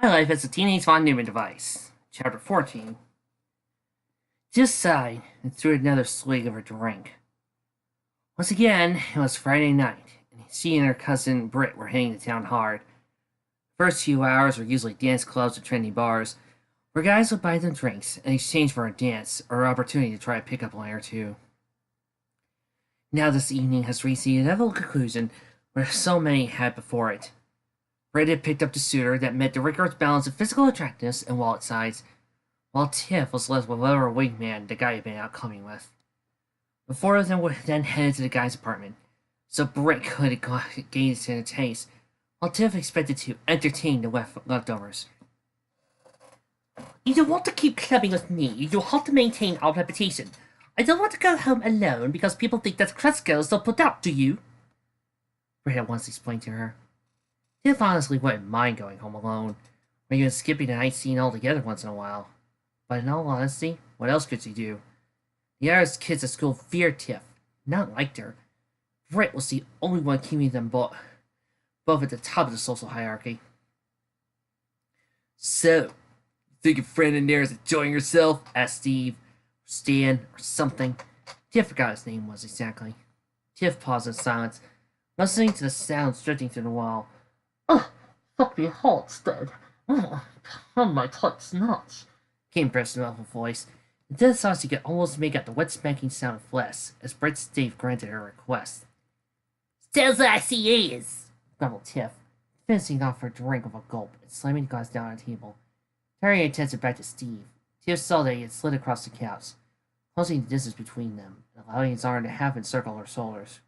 My life as a Teenage Von Neuman device. Chapter 14. Just sighed and threw another swig of her drink. Once again, it was Friday night, and she and her cousin Britt were hitting the town hard. The first few hours were usually dance clubs or trendy bars, where guys would buy them drinks in exchange for a dance or an opportunity to try a pickup line or two. Now this evening has reached the inevitable conclusion where so many had before it. Britt had picked up the suitor that met the rigorous balance of physical attractiveness and wallet size, while Tiff was left with whatever wingman the guy had been out coming with. The four of them were then headed to the guy's apartment, so Britt could gaze in a taste, while Tiff expected to entertain the leftovers. You don't want to keep clubbing with me. You have to maintain our reputation. I don't want to go home alone because people think that Crest girls don't put up, do you? Britt had once explained to her. Tiff honestly wouldn't mind going home alone, or even skipping a night scene altogether once in a while. But in all honesty, what else could she do? The other kids at school feared Tiff, not liked her. Britt was the only one keeping them both at the top of the social hierarchy. So, you think your friend in there is enjoying herself? Asked Steve, or Stan, or something. Tiff forgot his name was exactly. Tiff paused in silence, listening to the sounds drifting through the wall. Oh, fuck me heart's dead. Oh, my touch nuts, came Brett's muffled voice, and then thought she could almost make out the wet spanking sound of flesh as Brett Steve granted her request. Sounds like she is, grumbled Tiff, finishing off her drink with a gulp and slamming the glass down on the table. Turning her attention back to Steve, Tiff saw that he had slid across the couch, closing the distance between them and allowing his arm to half encircle her shoulders.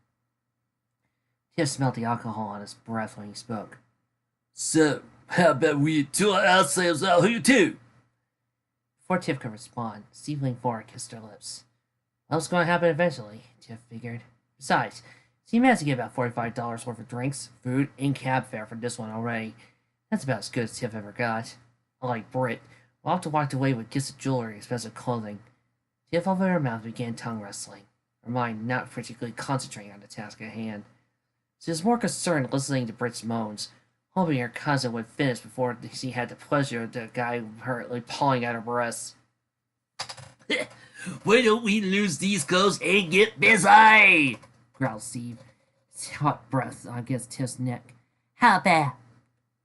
Tiff smelled the alcohol on his breath when he spoke. So, how about we two ourselves out here too? Before Tiff could respond, Steve leaned forward and kissed her lips. That was going to happen eventually, Tiff figured. Besides, she managed to get about $45 worth of drinks, food, and cab fare for this one already. That's about as good as Tiff ever got. Unlike Britt, who often walked away with gifts of jewelry and expensive clothing, Tiff opened her mouth and began tongue wrestling, her mind not particularly concentrating on the task at hand. She was more concerned listening to Britt's moans, hoping her cousin would finish before she had the pleasure of the guy hurriedly pawing at her breasts. Why don't we lose these clothes and get busy? Growled Steve, his hot breath against Tiff's neck. How about?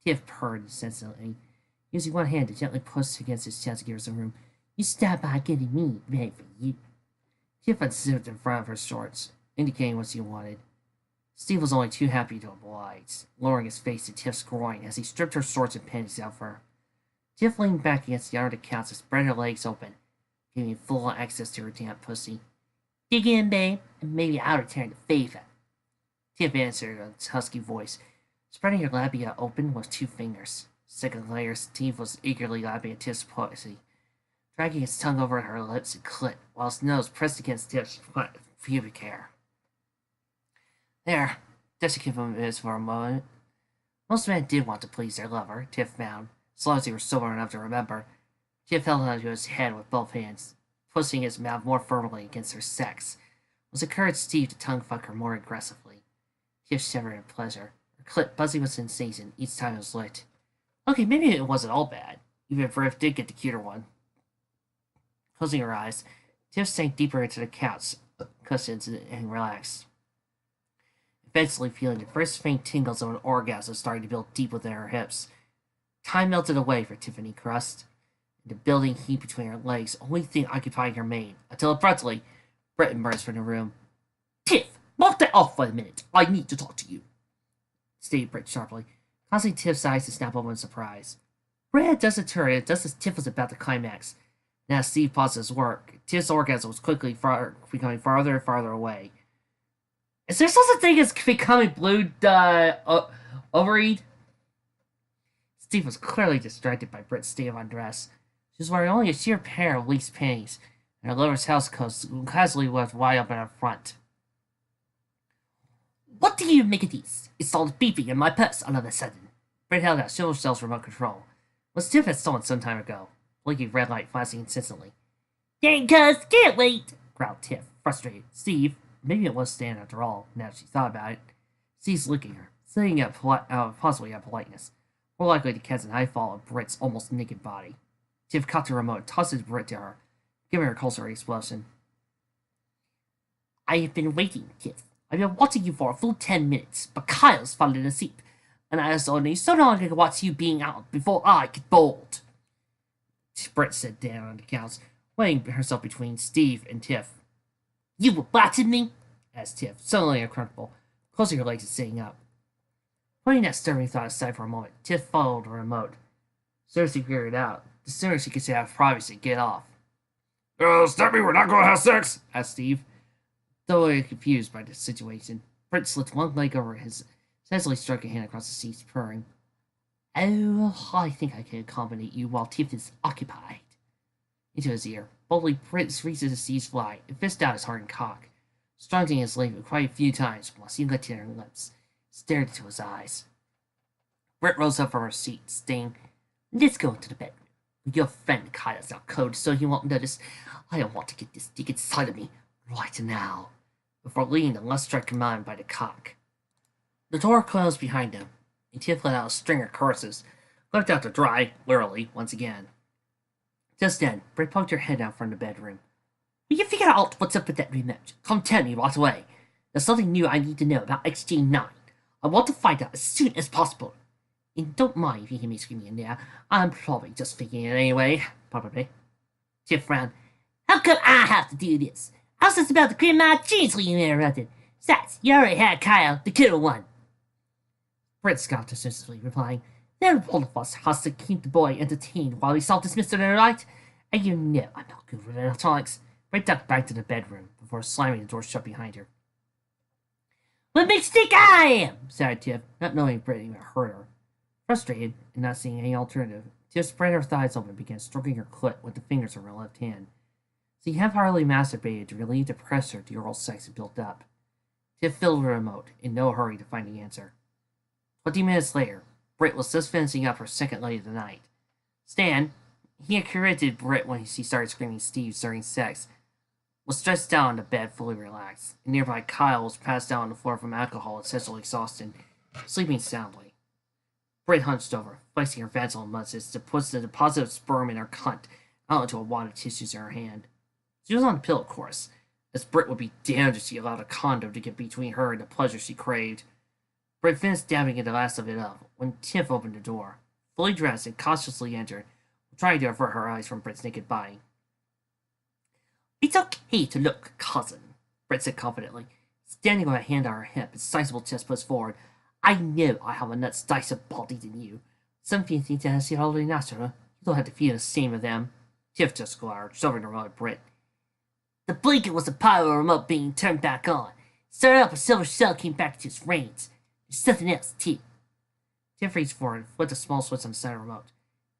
Tiff purred insensibly, using one hand to gently push against his chest to give her some room. You stop by getting me ready for you. Tiff unzipped in front of her shorts, indicating what she wanted. Steve was only too happy to oblige, lowering his face to Tiff's groin as he stripped her shorts and panties out for her. Tiff leaned back against the arm of the couch and spread her legs open, giving full access to her damp pussy. Dig in, babe, and maybe I'll return the favor. Tiff answered in a husky voice, spreading her labia open with 2 fingers. Second layer, Steve was eagerly lapping at Tiff's pussy, dragging his tongue over her lips and clit, while his nose pressed against Tiff's pubic hair. There, just to give him a minute for a moment. Most men did want to please their lover, Tiff found, as long as they were sober enough to remember. Tiff held onto his head with both hands, pushing his mouth more firmly against her sex, which encouraged Steve to tongue fuck her more aggressively. Tiff shivered in pleasure, her clit buzzing with sensation each time it was lit. Okay, maybe it wasn't all bad, even if Riff did get the cuter one. Closing her eyes, Tiff sank deeper into the couch cushions and relaxed, eventually feeling the first faint tingles of an orgasm starting to build deep within her hips. Time melted away for Tiffany Crust, and the building heat between her legs, only thing occupying her maid, until abruptly, Brett emerged from the room. Tiff, lock that off for a minute. I need to talk to you, stated Brett sharply, causing Tiff's eyes to snap open in surprise. Brett does a turn just as Tiff was about to climax. Now Steve paused his work. Tiff's orgasm was quickly becoming farther and farther away. Is there such a thing as becoming blue, overeat? Steve was clearly distracted by Britt's state of undress. She was wearing only a sheer pair of lace panties, and her lover's house coat casually left wide open in front. What do you make of these? It started beeping in my purse all of a sudden. Britt held out Silver Cell's remote control, which Tiff had stolen some time ago, blinking red light flashing insistently. Dang, cuz, can't wait, growled Tiff, frustrated. Steve, maybe it was Stan after all, now that she thought about it. Steve's looking at her, saying out possibly out politeness. more likely to catch an eyeball of Britt's almost naked body. Tiff caught the remote and tossed the Brit to her, giving her a culture explosion. I have been waiting, Tiff. I've been watching you for a full 10 minutes, but Kyle's fallen asleep, and I was only so long I could watch you being out before I get bored. Britt sat down on the couch, weighing herself between Steve and Tiff. You were watching me? Asked Tiff, suddenly uncomfortable, closing her legs and sitting up. Putting that disturbing thought aside for a moment, Tiff followed the remote. As soon as she figured it out, the sooner she could stay out of privacy and get off. Stephanie, we're not going to have sex? Asked Steve. Thoroughly confused by the situation, Britt slipped one leg over his, sensually struck a hand across the seat, purring. Oh, I think I can accommodate you while Tiff is occupied. Into his ear, boldly Britt reached to Steve's fly and fisted out his hardened cock, strangling his leg quite a few times while she licked her lips, stared into his eyes. Britt rose up from her seat, saying, Let's go into the bedroom. Your friend Kyle's out cold, so he won't notice. I don't want to get this dick inside of me right now. Before leaning the lust-struck man by the cock. The door closed behind him, and Tiff let out a string of curses, left out to dry, literally, once again. Just then, Britt poked her head out from the bedroom. Will you figure out what's up with that remote? Come tell me right away. There's something new I need to know about XG9. I want to find out as soon as possible. And don't mind if you hear me screaming in there. I'm probably just faking it anyway. Probably. Tiff frowned. How come I have to do this? I was just about to clear my jeans when you interrupted. Besides, you already had Kyle, the killer one. Britt scoffed decisively, replying, Then all of us has to keep the boy entertained while we self-dismissed it right. And you know I'm not good with electronics. Britt ducked back to the bedroom before slamming the door shut behind her. What makes you think I am? Sighed Tiff, not knowing Britt even heard her. Frustrated and not seeing any alternative, Tiff spread her thighs open and began stroking her clit with the fingers of her left hand. She half-heartedly masturbated to relieve the pressure the oral sex had built up. Tiff filled the remote, in no hurry to find the answer. 20 minutes later, Britt was just finishing up her second light of the night. Stan, he had corrected Britt when she started screaming Steve during sex, was stretched out on the bed fully relaxed, and nearby Kyle was passed out on the floor from alcohol and sexually exhausted, sleeping soundly. Britt hunched over, flexing her vaginal muscles to push the deposit of sperm in her cunt out into a wad of tissues in her hand. She was on the pill, of course, as Britt would be damned if she allowed a condom to get between her and the pleasure she craved. Britt finished dabbing the last of it up when Tiff opened the door, fully dressed and cautiously entered, trying to avert her eyes from Britt's naked body. It's okay to look, cousin, Britt said confidently, standing with a hand on her hip and sizable chest pushed forward. I know I have a nuts dicer body than you. Some people think that's already natural. You don't have to feel the same with them. Tiff just glowered, shoving her at Britt. The blinking was the power remote being turned back on. Started up, a silver shell came back into its reins. There's something else, too. Tiff reached forward and flipped a small switch on the side of the remote.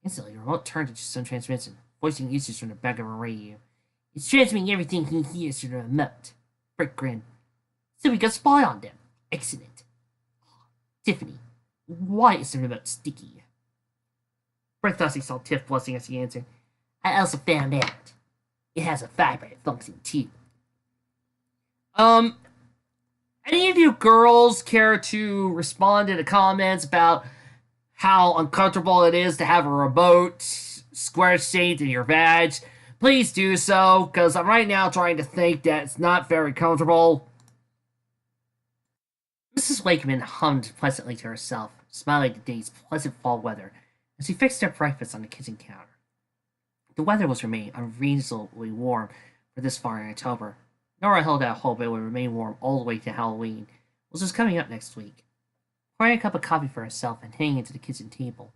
Instantly, the remote turned into some transmission, voicing uses from the back of a radio. It's transmitting everything he hears through the remote. Britt grinned. So we got spy on them. Excellent. Tiffany, why is the remote sticky? Britt thought she saw Tiff blushing as she answered. I also found out. It has a vibrator function, too. Any of you girls care to respond to the comments about how uncomfortable it is to have a remote square-shaped in your vag? Please do so, because I'm right now trying to think that it's not very comfortable. Mrs. Wakeman hummed pleasantly to herself, smiling at the day's pleasant fall weather, as she fixed her breakfast on the kitchen counter. The weather was remaining unreasonably warm for this far in October. Nora held out hope it would remain warm all the way to Halloween, which was coming up next week. Pouring a cup of coffee for herself and heading into the kitchen table,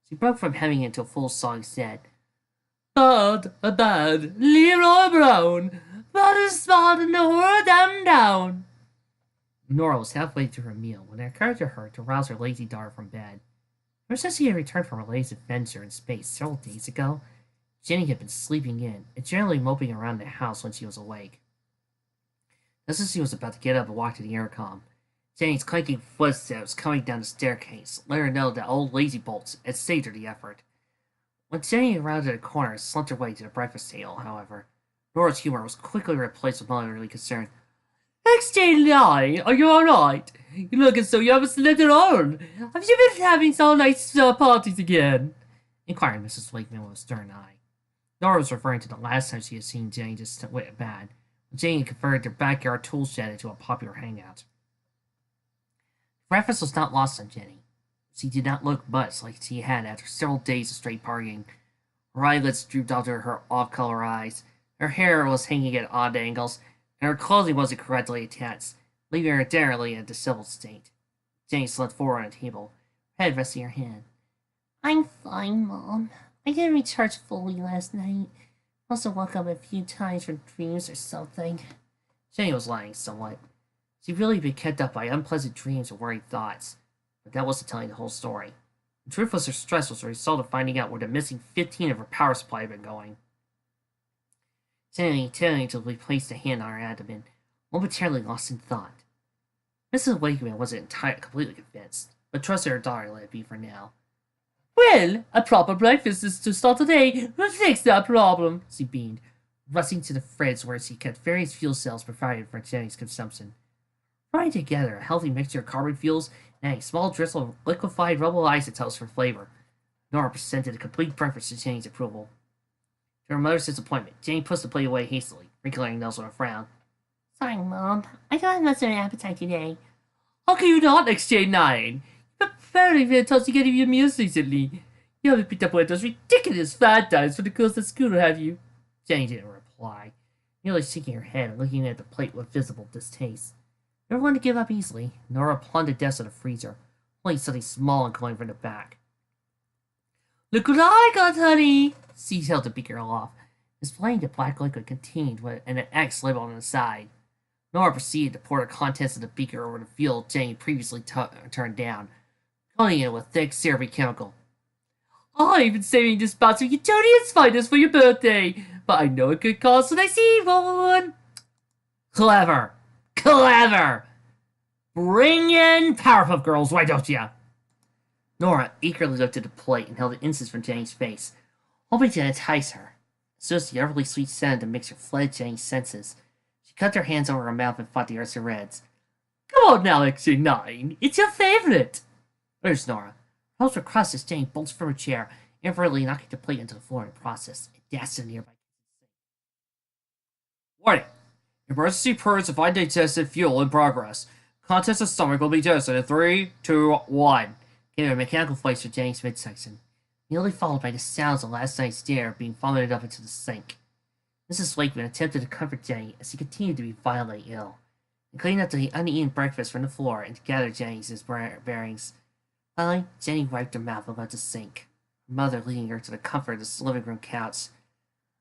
she broke from hemming into a full song and said, Bud, Leroy Brown, Bud is smart and the world I'm down. Nora was halfway through her meal when it occurred to her to rouse her lazy daughter from bed. Ever since she had returned from her latest adventure in space several days ago, Jenny had been sleeping in and generally moping around the house when she was awake. Just as she was about to get up and walk to the intercom, Jenny's clanking footsteps coming down the staircase let her know that old Lazy Bolts had saved her the effort. When Jenny rounded a corner and slumped her way to the breakfast table, however, Nora's humor was quickly replaced with motherly concern. XJ9, are you alright? You look as though you haven't slept at all. Have you been having some nice parties again? Inquired Mrs. Wakeman with a stern eye. Nora was referring to the last time she had seen Jane just went bad. Jane had converted their backyard tool shed into a popular hangout. Breakfast was not lost on Jenny. She did not look much like she had after several days of straight partying. Her eyelids drooped onto her off-color eyes. Her hair was hanging at odd angles, and her clothing wasn't correctly attached, leaving her generally in a disheveled state. Jenny slumped forward on the table, her head resting her hand. I'm fine, Mom. I didn't recharge fully last night. Must have woke up a few times from dreams or something. Jenny was lying somewhat. She'd really been kept up by unpleasant dreams and worried thoughts, but that wasn't telling the whole story. The truth was her stress was a result of finding out where the missing 15 of her power supply had been going. Jenny tentatively placed a hand on her abdomen, momentarily lost in thought. Mrs. Wakeman wasn't completely convinced, but trusted her daughter to let it be for now. Well, a proper breakfast is to start the day will fix that problem, she beamed, rushing to the fridge where she kept various fuel cells provided for Jenny's consumption. Frying together a healthy mixture of carbon fuels and a small drizzle of liquefied rubble isotopes for flavor, Nora presented a complete breakfast to Jenny's approval. To her mother's disappointment, Jenny pushed the plate away hastily, wrinkling her nose with a frown. Sorry, Mom. I don't have much of an appetite today. How can you not, XJ9? You've barely been touching any of your meals recently. You haven't picked up one of those ridiculous fat diets for the girls at school, have you? Jenny didn't reply, merely shaking her head and looking at the plate with visible distaste. Never one to give up easily, Nora plumbed the desk of the freezer, pulling something small and glowing from the back. Look what I got, honey! She held the beaker aloft, displaying the black liquid contained and an X label on the side. Nora proceeded to pour the contents of the beaker over the fuel Jenny previously turned down, coating it with thick, syrupy chemical. I've been saving this box of Utonian's finest for your birthday, but I know a good cause when I see one. Clever! Clever! Bring in Powerpuff Girls, why don't ya? Nora eagerly looked at the plate and held an instance from Jenny's face, hoping to entice her. As soon as the overly sweet scent of the mixture fled Jenny's senses, she cut her hands over her mouth and fought the urge to reds. Come on now, XJ9, it's your favorite! Urged Nora. Her hopes were crushed as Jenny bolted from her chair, inadvertently knocking the plate into the floor in the process, and dashed to the nearby kitchen sink. Warning! Emergency purge of undigested fuel in progress. Contents of stomach will be tested in 3, 2, 1. Came a mechanical voice from Jenny's midsection, nearly followed by the sounds of last night's dinner being vomited up into the sink. Mrs. Wakeman attempted to comfort Jenny as she continued to be violently ill, and cleaned up the uneaten breakfast from the floor and to gather Jenny's bearings. Finally, Jenny wiped her mouth and left the sink, her mother leading her to the comfort of the living room couch.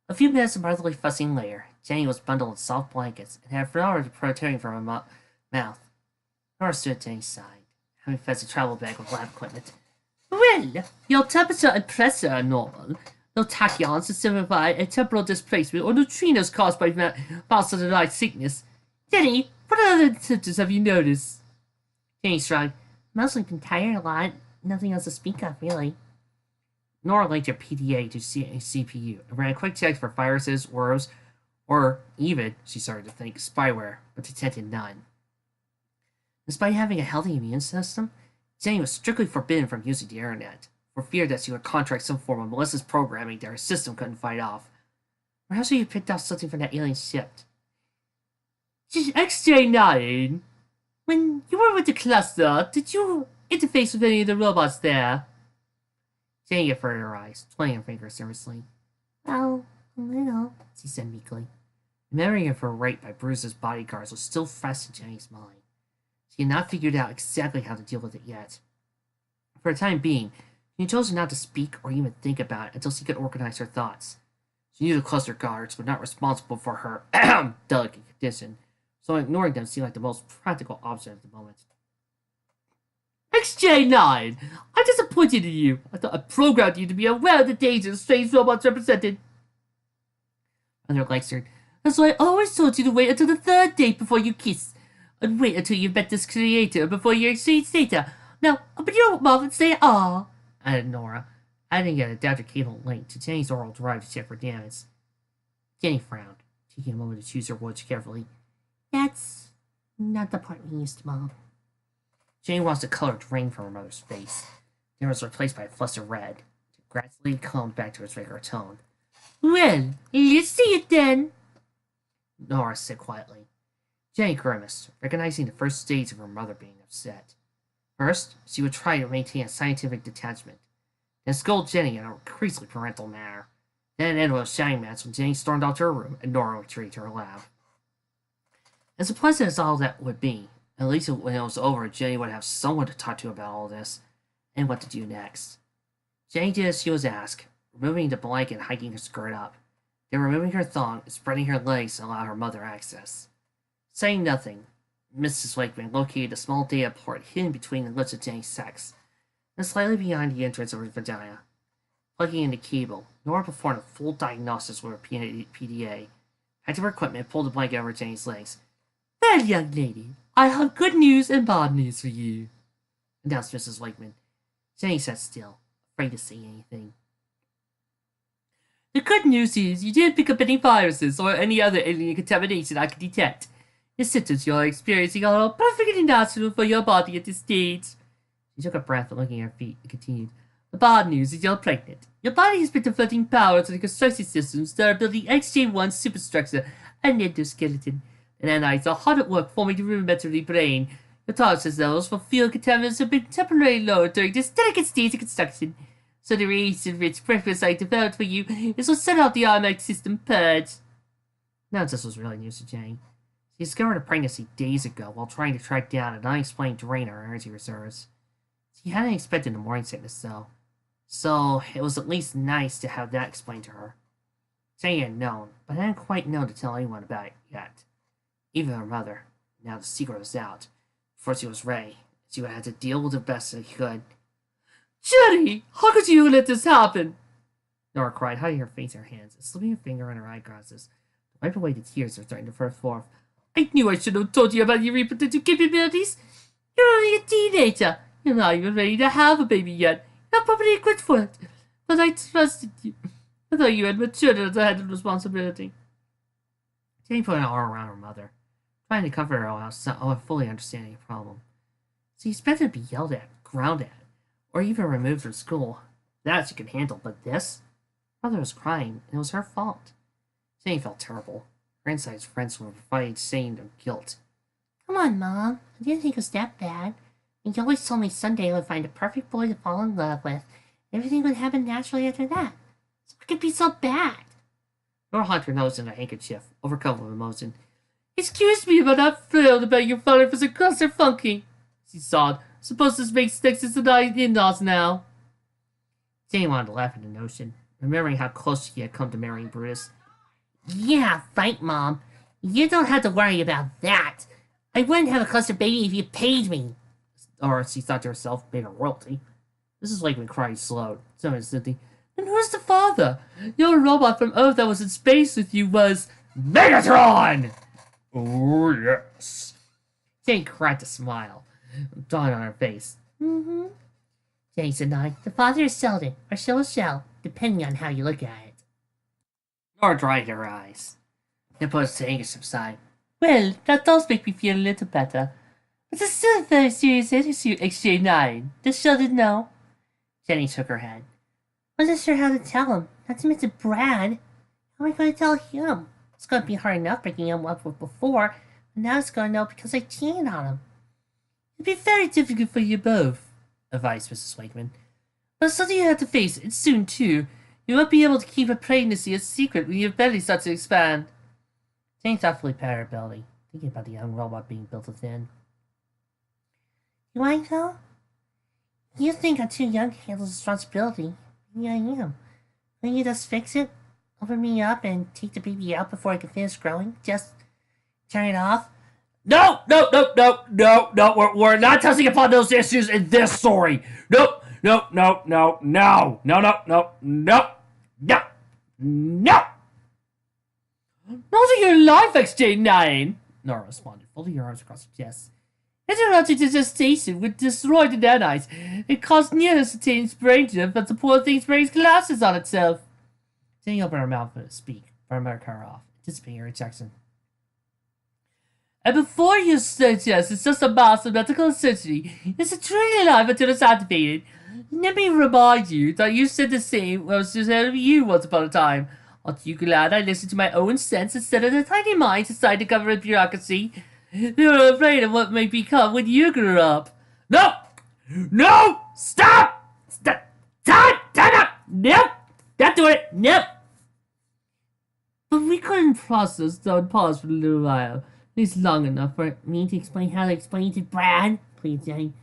A few minutes of motherly fussing later, Jenny was bundled in soft blankets and had flowers protruding from her mouth. Nora stood at Jenny's side, having fetched a travel bag with lab equipment. Well, your temperature and pressure are normal. No tachyons to signify a temporal displacement or neutrinos caused by mouse-to-the-night sickness. Jenny, what other symptoms have you noticed? Jenny shrugged. Mostly been tired a lot. Nothing else to speak of, really. Nora linked her PDA to CPU and ran a quick check for viruses, worms, or even, she started to think, spyware, but detected none. Despite having a healthy immune system, Jenny was strictly forbidden from using the internet, for fear that she would contract some form of malicious programming that her system couldn't fight off. Perhaps she had picked up something from that alien ship. XJ9, when you were with the cluster, did you interface with any of the robots there? Jenny averted her eyes, twirling her fingers nervously. Oh, a little, she said meekly. The memory of her rape by Bruce's bodyguards was still fresh in Jenny's mind. She had not figured out exactly how to deal with it yet. For the time being, she chose not to speak or even think about it until she could organize her thoughts. She knew the cluster guards were not responsible for her delicate condition, so ignoring them seemed like the most practical option at the moment. XJ9! I'm disappointed in you! I thought I programmed you to be aware of the dangers strange robots represented. Mother lectured. That's why I always told you to wait until the third date before you kiss. And wait until you've met this creator before you exchange data. Now, open your mouth and say ah, added Nora, adding an adapter cable link to Jenny's oral drive to check for damage. Jenny frowned, taking a moment to choose her words carefully. That's Not the part we used, Mom. Jenny watched the color drain from her mother's face. Then it was replaced by a flush of red. It gradually calmed back to its regular tone. Well, let's see it then, Nora said quietly. Jenny grimaced, recognizing the first stage of her mother being upset. First, she would try to maintain a scientific detachment, then scold Jenny in an increasingly parental manner. Then it ended with a shouting match when Jenny stormed out to her room and Nora retreated to her lab. As pleasant as all that would be, at least when it was over, Jenny would have someone to talk to about all this and what to do next. Jenny did as she was asked, removing the blanket and hiking her skirt up, then removing her thong and spreading her legs to allow her mother access. Saying nothing, Mrs. Wakeman located a small data port hidden between the lips of Jenny's sex, and slightly behind the entrance of her vagina. Plugging in the cable, Nora performed a full diagnosis with her PDA, packed up her equipment, and pulled the blanket over Jenny's legs. Well, young lady, I have good news and bad news for you, announced Mrs. Wakeman. Jenny sat still, afraid to say anything. The good news is you didn't pick up any viruses or any other alien contamination I can detect. The symptoms you're experiencing are all perfectly natural for your body at this stage. She took a breath, looking at her feet, and continued. The bad news is you're pregnant. Your body has been diverting power to the construction systems that are building XJ1's superstructure and endoskeleton. And nanites are hard at work forming the rudimentary brain. Your tolerance levels for field contaminants have been temporarily lowered during this delicate stage of construction. So the radiation-rich preference I developed for you is what set off the automatic system purge. None of this was really news to Jenny. She discovered a pregnancy days ago while trying to track down an unexplained drain on her energy reserves. She hadn't expected the morning sickness, though. So it was at least nice to have that explained to her. Jenny had known, but hadn't quite known to tell anyone about it yet. Even her mother. Now the secret was out. Before she was ready, she would have to deal with it best she could. Jenny! How could you let this happen? Nora cried, hiding her face in her hands and slipping her finger on her eyeglasses to wipe away the tears that were starting to burst forth. I knew I should have told you about your reproductive capabilities. You're only a teenager. You're not even ready to have a baby yet. You're probably equipped for it. But I trusted you. I thought you had matured enough to handle responsibility. Jenny put an arm around her mother, trying to comfort her while fully understanding the problem. She expected to be yelled at, ground at, or even removed from school. That she could handle, but this? Her mother was crying, and it was her fault. Jenny felt terrible. Her inside friends were fighting shame and guilt. Come on, Mom. I didn't think it was that bad. And you always told me someday I would find a perfect boy to fall in love with. Everything would happen naturally after that. So it could be so bad. Nora hugged her nose in a handkerchief, overcome with emotion. Excuse me, but I'm thrilled about your father for some cluster funky. She sobbed. Suppose this makes Texas and I in-laws now. Jenny wanted to laugh at the notion, remembering how close she had come to marrying Brutus. Yeah, right, Mom. You don't have to worry about that. I wouldn't have a cluster baby if you paid me. Or, she thought to herself, being a royalty. Mrs. Lakeman cried slowed. Someone said, then who's the father? Your robot from Earth that was in space with you was Megatron! Oh, yes. Jane cracked a smile, dawning on her face. Mm-hmm. Jane said, the father is Sheldon, or Shell, depending on how you look at it. Nora dried her eyes, then put her anger aside. Well, that does make me feel a little better. But it's still a very serious issue, XJ9. Does Sheldon know? Jenny shook her head. I wasn't sure how to tell him. Not to mention Brad. How am I going to tell him? It's going to be hard enough breaking him up with before, but now it's going to know because I cheated on him. It'd be very difficult for you both, advised Mrs. Wakeman. But it's something you have to face, and soon, too. You won't be able to keep a pregnancy a secret when your belly starts to expand. Jane thoughtfully patted her belly, thinking about the young robot being built within. Do I know? You think I'm too young to handle this responsibility. Maybe I am. Will you just fix it? Open me up and take the baby out before I can finish growing? Just turn it off? No! We're not touching upon those issues in this story. No! Not in your life, XJ9! Nora responded, folding her arms across her chest. Interrupting the gestation would destroy the nanites and cause near-instantaneous brain death, but the poor thing's brain collapses on itself. Jenny opened her mouth to speak, but her mother cut her off, anticipating her rejection. And before you suggest it's just a mass of medical necessity, it's a truly alive until it's activated. Let me remind you that you said the same when I was just out of you once upon a time. Aren't you glad I listened to my own sense instead of the tiny minds inside the government bureaucracy? You're afraid of what may become when you grow up. No! No! Stop! Stop! Time out! Nope! Not doing it! Nope! But we couldn't process the pause for a little while. At least long enough for me to explain how to explain to Brad, please, Jenny.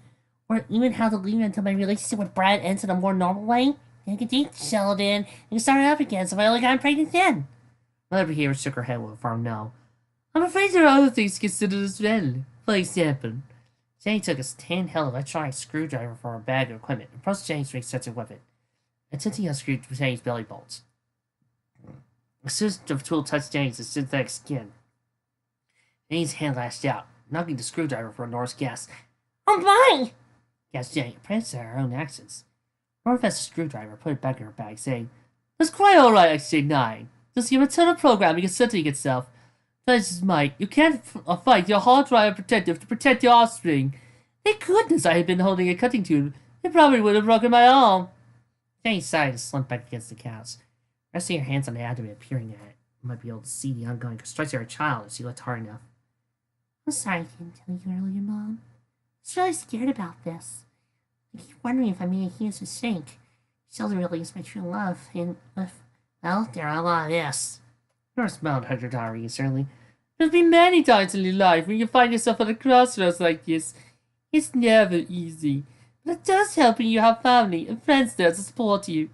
Or even how to leave it until my relationship with Brad ends in a more normal way. I could date Sheldon and start it up again so I only got pregnant then. Mother here shook her head with a firm no. I'm afraid there are other things to consider as well. For example, Jenny took a handheld electronic screwdriver from her bag of equipment and pressed Jenny's rig such a weapon, attempting to unscrew Jenny's belly bolts. As soon as the tool touched Jenny's synthetic skin, Jenny's hand lashed out, knocking the screwdriver for Nora's gas. Oh my! Gasped Jenny, pranced at her own accents. Nora fetched the screwdriver, put it back in her bag, saying, That's quite alright, XJ9. Just your internal programming is settling itself. That's just Mike. You can't fight your hard drive protective to protect your offspring. Thank goodness I had been holding a cutting tool. It probably would have broken my arm. Jenny sighed and slumped back against the couch, resting her hands on the abdomen, peering at it. You might be able to see the ongoing construction of her child if she looked hard enough. I'm sorry I didn't tell you earlier, Mom. I was really scared about this. I keep wondering if I made a huge mistake. Sheldon really is my true love, and well, there are a lot of ifs. Nora smiled at her daughter eagerly. There'll be many times in your life when you find yourself at a crossroads like this. It's never easy, but it does help when you have family and friends there to support you.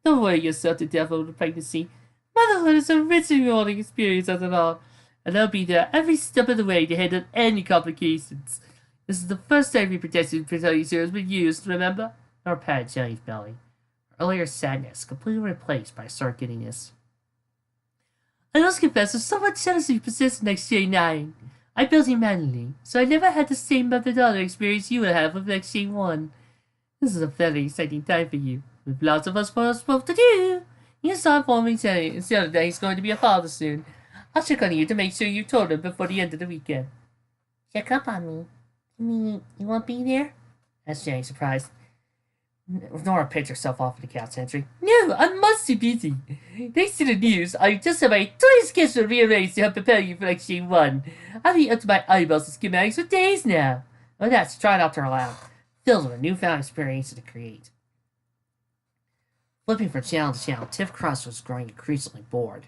Don't worry yourself to death over pregnancy. Motherhood is a rich and rewarding experience as it all, and I'll be there every step of the way to handle any complications. This is the first time reproductive fertility has been used, remember? Nora patted Jenny's belly. Her earlier sadness completely replaced by stark giddiness. I must confess, there's so much jealousy persistent next J9. I built him manually, so I never had the same mother-daughter experience you would have with next J1. This is a very exciting time for you, with lots of us supposed to do. You saw informing Jenny that he's going to be a father soon. I'll check on you to make sure you told him before the end of the weekend. Check up on me? You mean you won't be there? Asked Jenny, surprised. Nora picked herself off the couch entry. No, I must be busy. Thanks to the news, I just have my entire schedule rearranged to help prepare you for next J1. I've been up to my eyeballs in schematics for days now. Oh, that's tried out to her loud, filled with a newfound experience to create. Flipping from channel to channel, Tiff Cross was growing increasingly bored.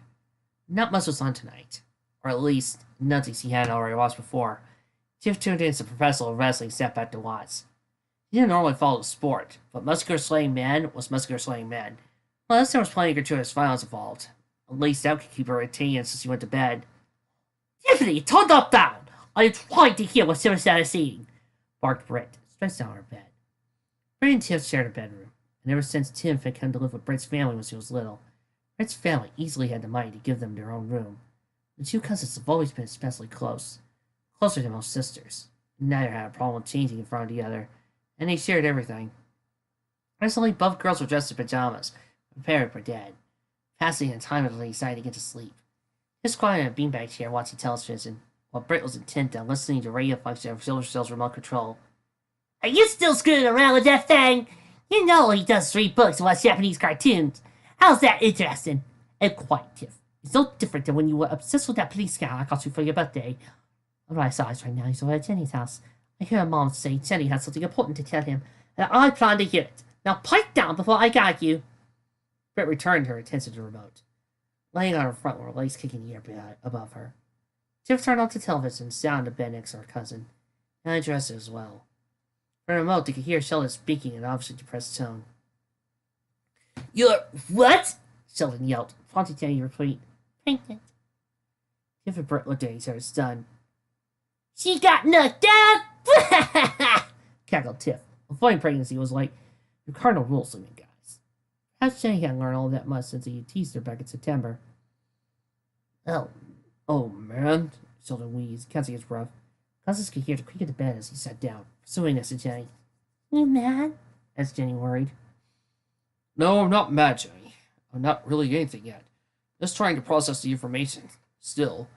Not much was on tonight, or at least nothing he hadn't already watched before. Tiff tuned in as the professional of wrestling sat back to watch. He didn't normally follow the sport, but muscular slaying men was muscular slaying men. Unless there was plenty of gratuitous violence involved. At least that could keep her retained since he went to bed. Tiffany, turn that down! I am trying to hear what Sarah is saying, barked Britt, stretched out on her bed. Britt and Tiff shared a bedroom, and ever since Tiff had come to live with Britt's family when she was little, Britt's family easily had the money to give them their own room. The two cousins have always been especially close, closer than most sisters. Neither had a problem with changing in front of the other, and they shared everything. Recently, both girls were dressed in pajamas, prepared for bed, passing in time until they decided to get to sleep. He was quiet in a beanbag chair watching television, while Britt was intent on listening to radio function of Silver Cell's remote control. Are you still screwing around with that thing? You know he does read books and watch Japanese cartoons. How's that interesting? And quiet, Tiff. It's no different than when you were obsessed with that police guy I got you for your birthday. All right, size right now. He's over at Jenny's house. I hear Mom say Jenny has something important to tell him, and I plan to hear it. Now pipe down before I gag you. Britt returned her attention to the remote, laying on her front with her legs kicking the air above her. Tiff turned off the television, sat on the bed next to her cousin, and addressed it as well. From the remote, they could hear Sheldon speaking in an obviously depressed tone. You're what? Sheldon yelled, prompting Jenny to repeat. Pregnant. Tiff and Britt looked at each other, stunned. She got knocked out! Cackled Tiff. Avoiding pregnancy was like the cardinal rule of swimming, guys. Perhaps Jenny hadn't learned all that much since he teased her back in September. Oh man, Sheldon wheezed, catching his breath. Cousins could hear the creak of the bed as he sat down, pursuing this to Jenny. You mad? Asked Jenny, worried. No, I'm not mad, Jenny. I'm not really anything yet. Just trying to process the information. Still,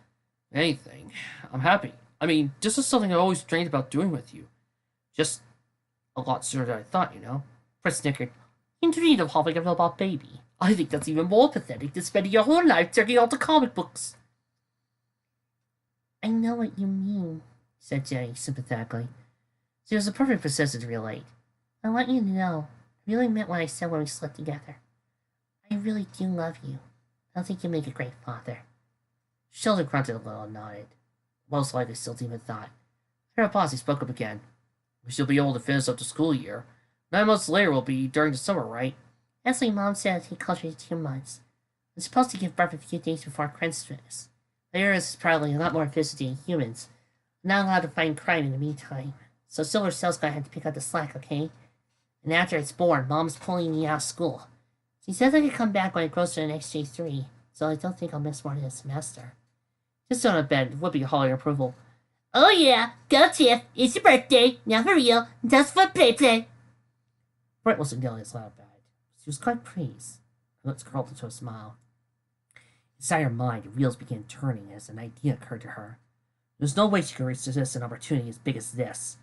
anything. I'm happy. I mean, this is something I always dreamed about doing with you. Just a lot sooner than I thought, you know? Fred snickered. You dreamed of having a robot baby. I think that's even more pathetic than spending your whole life checking out the comic books. I know what you mean, said Jenny sympathetically. She was the perfect possessor to relate. I want you to know, I really meant what I said when we slept together. I really do love you. I think you'll make a great father. Sheldon grunted a little and nodded. Most likely still deep in thought. Her boss, he spoke up again. We should be able to finish up the school year. 9 months later will be during the summer, right? Actually, Mom said it'll take closer to 2 months. I'm supposed to give birth a few days before Christmas. The Earth is probably a lot more efficient than humans. I'm not allowed to find crime in the meantime. So Silver Cell's gonna have to pick up the slack, okay? And after it's born, Mom's pulling me out of school. She says I can come back when it grows to the next J3, so I don't think I'll miss more than a semester. Just on a bed, Whoopi hollering approval. Oh yeah, go Tiff, it's your birthday, now for real, just for play. Brett wasn't nearly as loud about it. She was quite pleased. Her lips curled into a smile. Inside her mind, the wheels began turning as an idea occurred to her. There was no way she could resist an opportunity as big as this.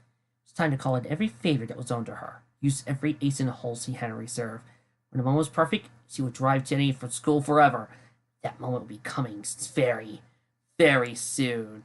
It was time to call in every favor that was owed to her, use every ace in the hole she had in reserve. When the moment was perfect, she would drive Jenny from school forever. That moment would be coming very, very soon.